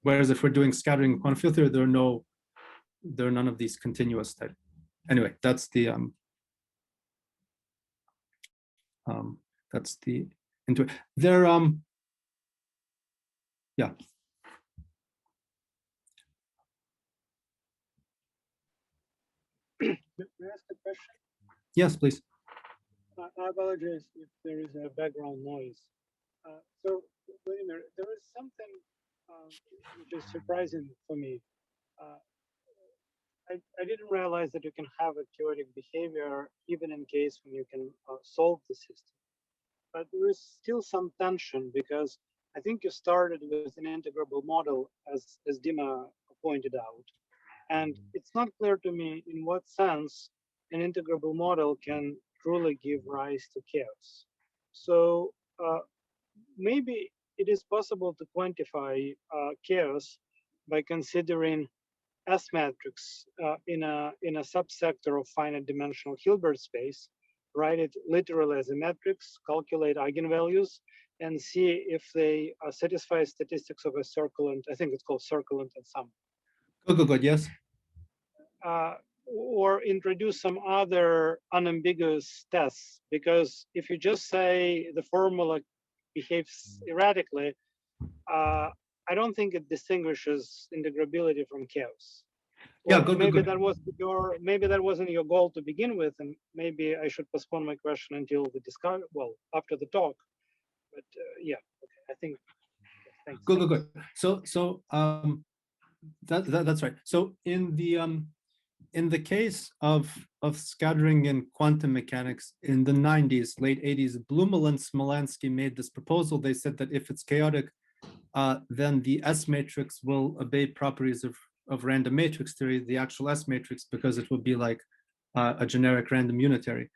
Whereas if we're doing scattering quantum field theory, there are none of these continuous type. Anyway, that's the there yeah. May I ask a question? Yes, please. I apologize if there is a background noise. So, Vladimir, there is something which is surprising for me. I didn't realize that you can have a chaotic behavior even in case when you can solve the system. But there is still some tension because I think you started with an integrable model, as Dima pointed out. And it's not clear to me in what sense an integrable model can truly give rise to chaos. So maybe it is possible to quantify chaos by considering S matrix in a subsector of finite dimensional Hilbert space, write it literally as a matrix, calculate eigenvalues, and see if they satisfy statistics of a circulant. I think it's called circulant and sum. Good, yes. Or introduce some other unambiguous tests, because if you just say the formula behaves erratically, I don't think it distinguishes integrability from chaos. Yeah, Well, maybe that wasn't your goal to begin with, and maybe I should postpone my question until the discussion. Well, after the talk. But yeah, okay. I think. Thanks. Good. So that's right. So in the case of scattering in quantum mechanics in the 90s, late 80s, Blumel and Smolansky made this proposal. They said that if it's chaotic, then the S matrix will obey properties of random matrix theory, the actual S matrix, because it would be like a generic random unitary.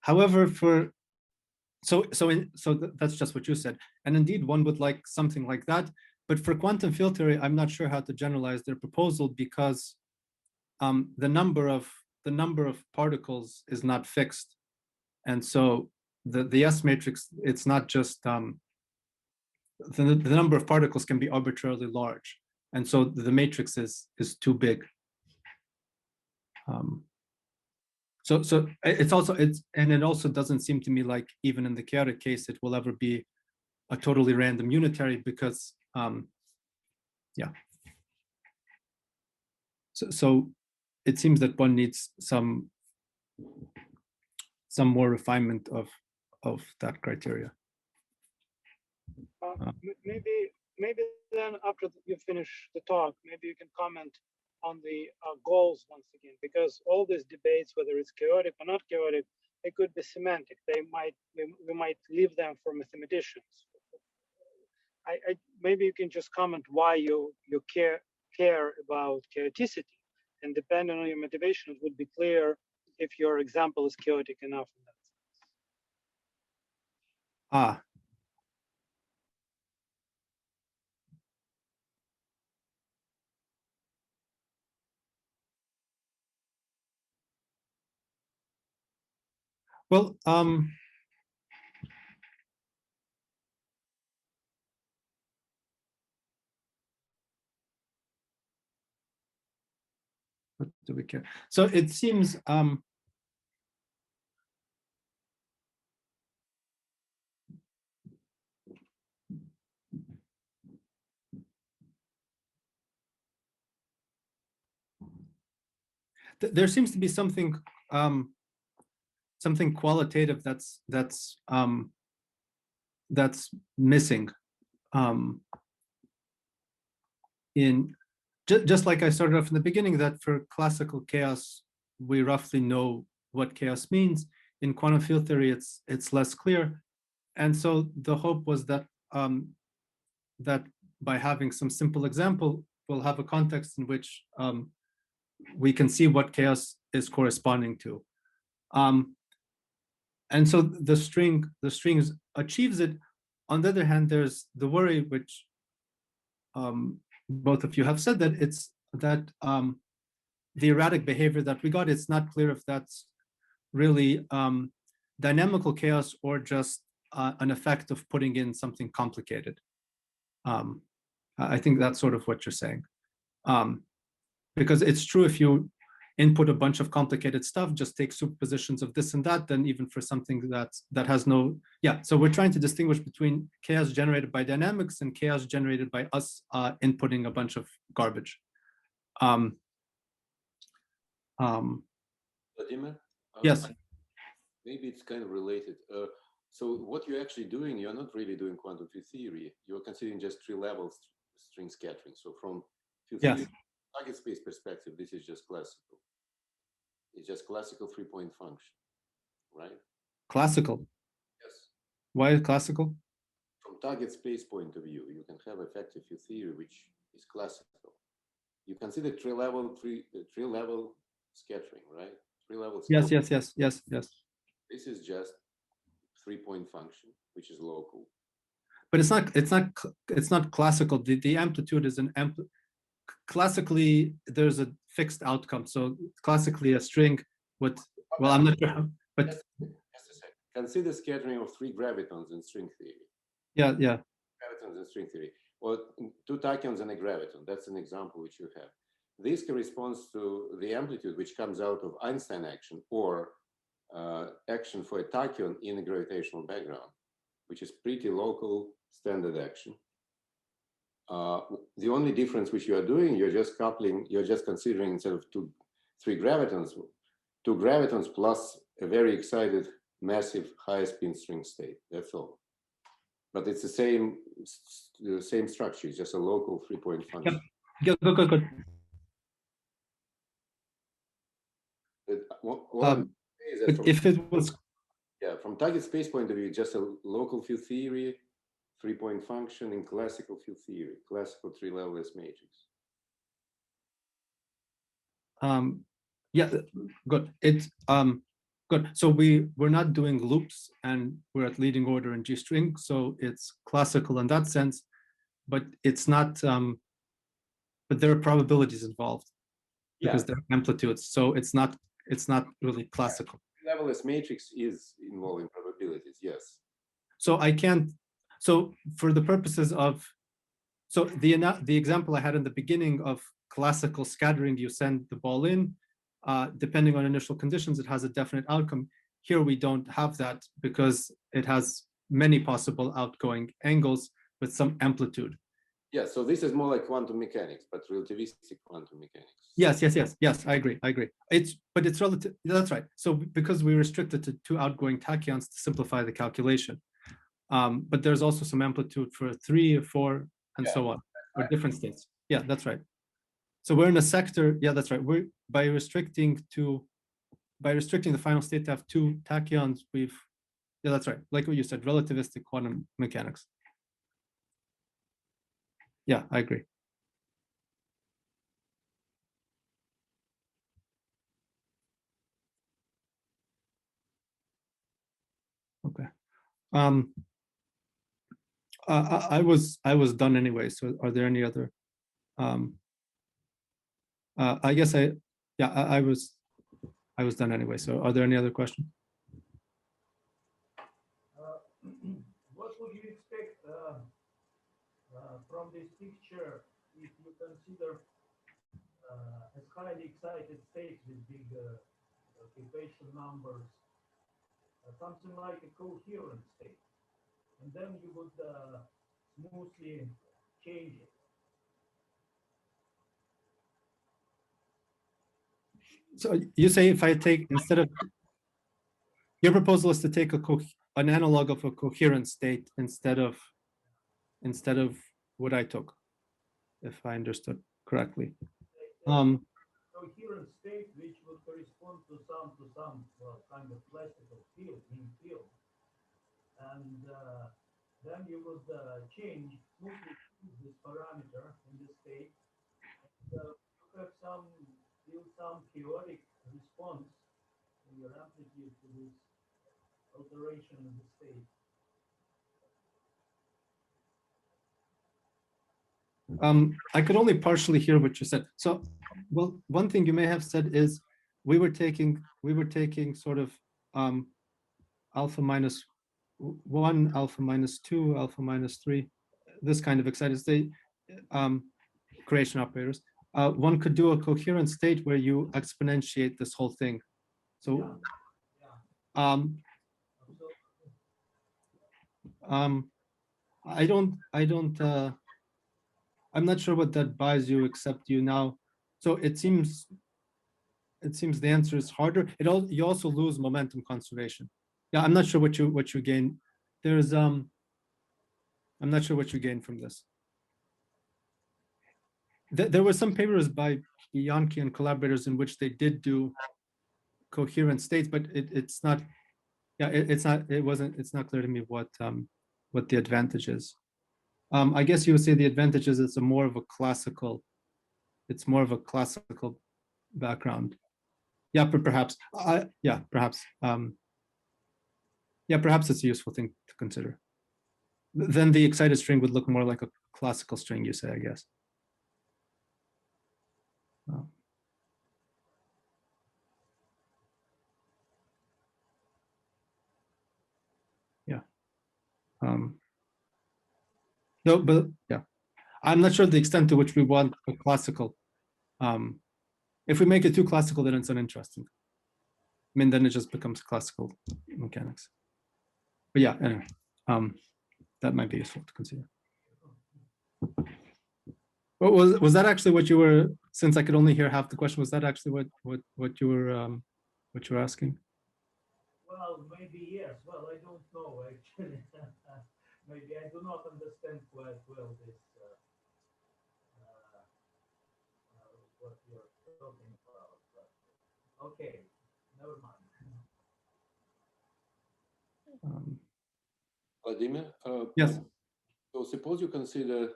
However, that's just what you said. And indeed, one would like something like that. But for quantum field theory, I'm not sure how to generalize their proposal, because the number of particles is not fixed, and so the S matrix, it's not just the number of particles can be arbitrarily large, and so the matrix is too big. So it also doesn't seem to me like even in the chaotic case it will ever be a totally random unitary, because yeah. So it seems that one needs some more refinement of that criteria. Maybe then after you finish the talk, maybe you can comment on the goals once again, because all these debates, whether it's chaotic or not chaotic, they could be semantic. We might leave them for mathematicians. Maybe you can just comment why you care about chaoticity, and depending on your motivation, it would be clear if your example is chaotic enough in that sense. Well, what do we care? So it seems there seems to be something qualitative that's missing in just like I started off in the beginning, that for classical chaos we roughly know what chaos means. In quantum field theory it's less clear, and so the hope was that that by having some simple example we'll have a context in which we can see what chaos is corresponding to. And so the strings achieves it. On the other hand, there's the worry, which both of you have said, that it's that the erratic behavior that we got, it's not clear if that's really dynamical chaos or just an effect of putting in something complicated. I think that's sort of what you're saying. Because it's true, if you input a bunch of complicated stuff, just take superpositions of this and that, then even for something that has no, yeah. So we're trying to distinguish between chaos generated by dynamics and chaos generated by us inputting a bunch of garbage. Vladimir? Yes. Maybe it's kind of related. So what you're actually doing, you're not really doing quantum field theory. You're considering just tree-level string scattering. So from field theory target space perspective, this is just classical. It's just classical 3-point function, right? Classical. Yes. Why classical? From target space point of view, you can have effective field theory, which is classical. You consider tree-level scattering, right? Tree-level scattering. Yes. This is just 3-point function, which is local. But it's not classical. The amplitude is an classically there's a fixed outcome. So classically a string with, well, I'm not sure how, but just a second. Consider scattering of 3 gravitons in string theory. Yeah. Gravitons in string theory, or 2 tachyons and a graviton. That's an example which you have. This corresponds to the amplitude which comes out of Einstein action, or action for a tachyon in a gravitational background, which is pretty local standard action. The only difference which you are doing, you're just coupling, you're just considering, instead of 3 gravitons, 2 gravitons plus a very excited massive high spin string state. That's all. But it's the same structure. It's just a local 3-point function. Yeah, good. But if it was, yeah, from target space point of view, just a local field theory 3-point function in classical field theory, classical 3-level S matrix. Yeah, good. It's good. So we're not doing loops, and we're at leading order in G string, so it's classical in that sense, but it's not. But there are probabilities involved because there are amplitudes, so it's not really classical. Level-less matrix is involving probabilities, yes. So I can't. So for the purposes of, so the example I had in the beginning of classical scattering, you send the ball in, depending on initial conditions, it has a definite outcome. Here we don't have that because it has many possible outgoing angles with some amplitude. Yeah, so this is more like quantum mechanics, but relativistic quantum mechanics. Yes. I agree. But it's relative. That's right. So because we restricted to 2 outgoing tachyons to simplify the calculation, but there's also some amplitude for 3 or 4 and so on for different states. Yeah, that's right. So we're in a sector. Yeah, that's right. We're by restricting the final state to have 2 tachyons. Yeah, that's right. Like what you said, relativistic quantum mechanics. Yeah, I agree. Okay. I was done anyway. So are there any other? I guess I was done anyway. So are there any other questions? What would you expect from this picture if you consider as highly excited states with big occupation numbers, something like a coherent state, and then you would smoothly change it? So you say if I take, instead of, your proposal is to take an analog of a coherent state instead of what I took, if I understood correctly. Coherent state which would correspond to some kind of classical field, mean field, and then you would change smoothly this parameter in the state. And, you have some chaotic response in your amplitude to this alteration in the state. I could only partially hear what you said. So, well, one thing you may have said is we were taking sort of alpha minus 1, alpha minus 2, alpha minus 3, this kind of excited state creation operators. One could do a coherent state where you exponentiate this whole thing. So, I'm not sure what that buys you, except you now. So it seems the answer is harder. You also lose momentum conservation. Yeah, I'm not sure what you gain. There's I'm not sure what you gain from this. There were some papers by Yankee and collaborators in which they did do coherent states, but it's not. Yeah, it's not clear to me what the advantage is. I guess you would say the advantage is it's more of a classical background. Yeah, but perhaps. Perhaps. Perhaps it's a useful thing to consider. Then the excited string would look more like a classical string, you say, I guess. Yeah. No, but yeah, I'm not sure the extent to which we want a classical. If we make it too classical, then it's uninteresting. I mean, then it just becomes classical mechanics. But yeah, anyway, that might be useful to consider. What was that actually what you were? Since I could only hear half the question, was that actually what you were asking? Well, maybe yes. Well, I don't know actually. Maybe I do not understand quite well this what you're talking about. But okay, never mind. Vladimir? Yes. So suppose you consider,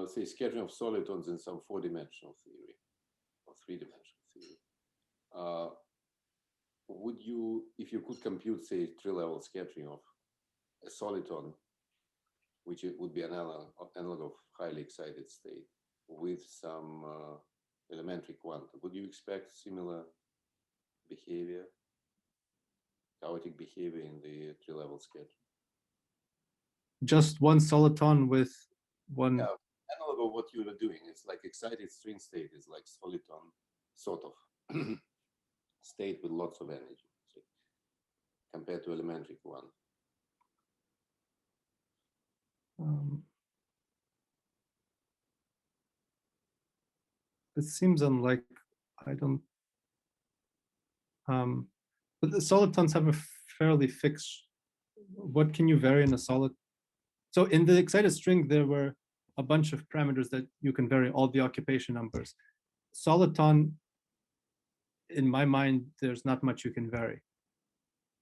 say, scattering of solitons in some 4-dimensional theory. or three-dimensional theory. Would you, if you could compute, say, tree-level scattering of a soliton, which it would be an analog of highly excited state with some elementary quantum, would you expect similar behavior, chaotic behavior in the tree-level scattering? Just one soliton with one. Yeah, analog of what you were doing. It's like excited string state is like soliton sort of state with lots of energy, so, compared to elementary one. It seems unlike, I don't. But the solitons have a fairly fixed. What can you vary in a solid? So in the excited string, there were a bunch of parameters that you can vary, all the occupation numbers. Soliton, in my mind, there's not much you can vary.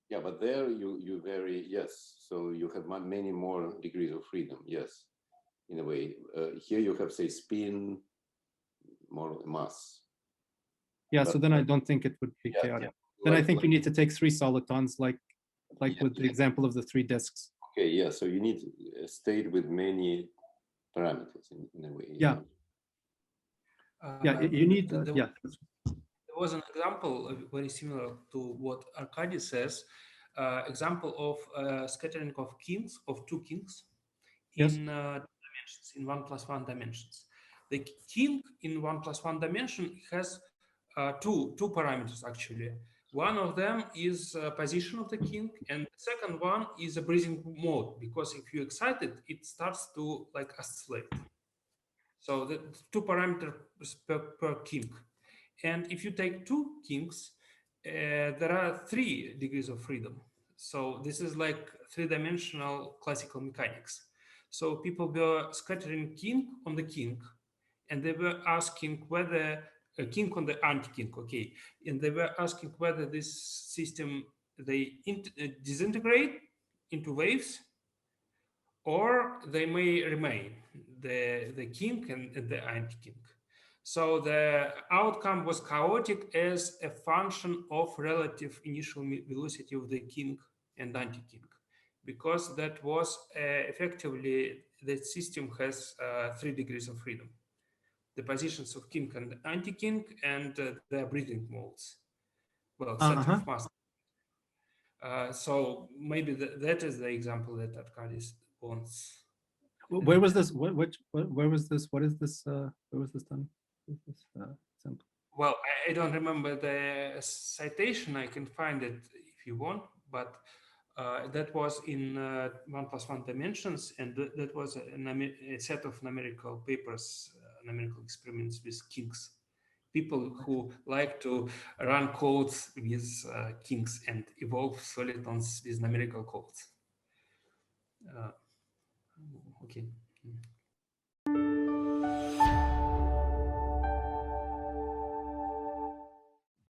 Yeah, but there you vary, yes. So you have many more degrees of freedom, yes, in a way. Here you have, say, spin, more mass. Yeah, But, so then I don't think it would be chaotic. Yeah. Then Like, I think you need to take 3 solitons, like Yeah, with the example of the 3 disks. Okay, yeah, so you need a state with many parameters in a way. Yeah. Yeah, you need, yeah. There was an example very similar to what Arkady says, example of scattering of kings, of 2 kings in dimensions, in 1 + 1 dimensions. The king in 1 + 1 dimension has two parameters actually. One of them is position of the king, and the second one is a breathing mode, because if you excite it, it starts to like oscillate. So the 2 parameters per king. And if you take 2 kings, there are 3 degrees of freedom. So this is like 3-dimensional classical mechanics. So people were scattering king on the king, and they were asking whether a king on the anti-king, okay, and they were asking whether this system, they disintegrate into waves, or they may remain, the king and the anti-king. So the outcome was chaotic as a function of relative initial velocity of the king and anti-king, because that was effectively, the system has 3 degrees of freedom. The positions of king and anti-king and their breathing modes. Well, center of mass. So maybe that is the example that Arkady wants. Where was this? Where was this? What is this? Where was this done? This example? Well, I don't remember the citation. I can find it if you want, but that was in 1 + 1 dimensions, and that was a set of numerical papers, numerical experiments with kings. People who like to run codes with kings and evolve solitons with numerical codes. Okay.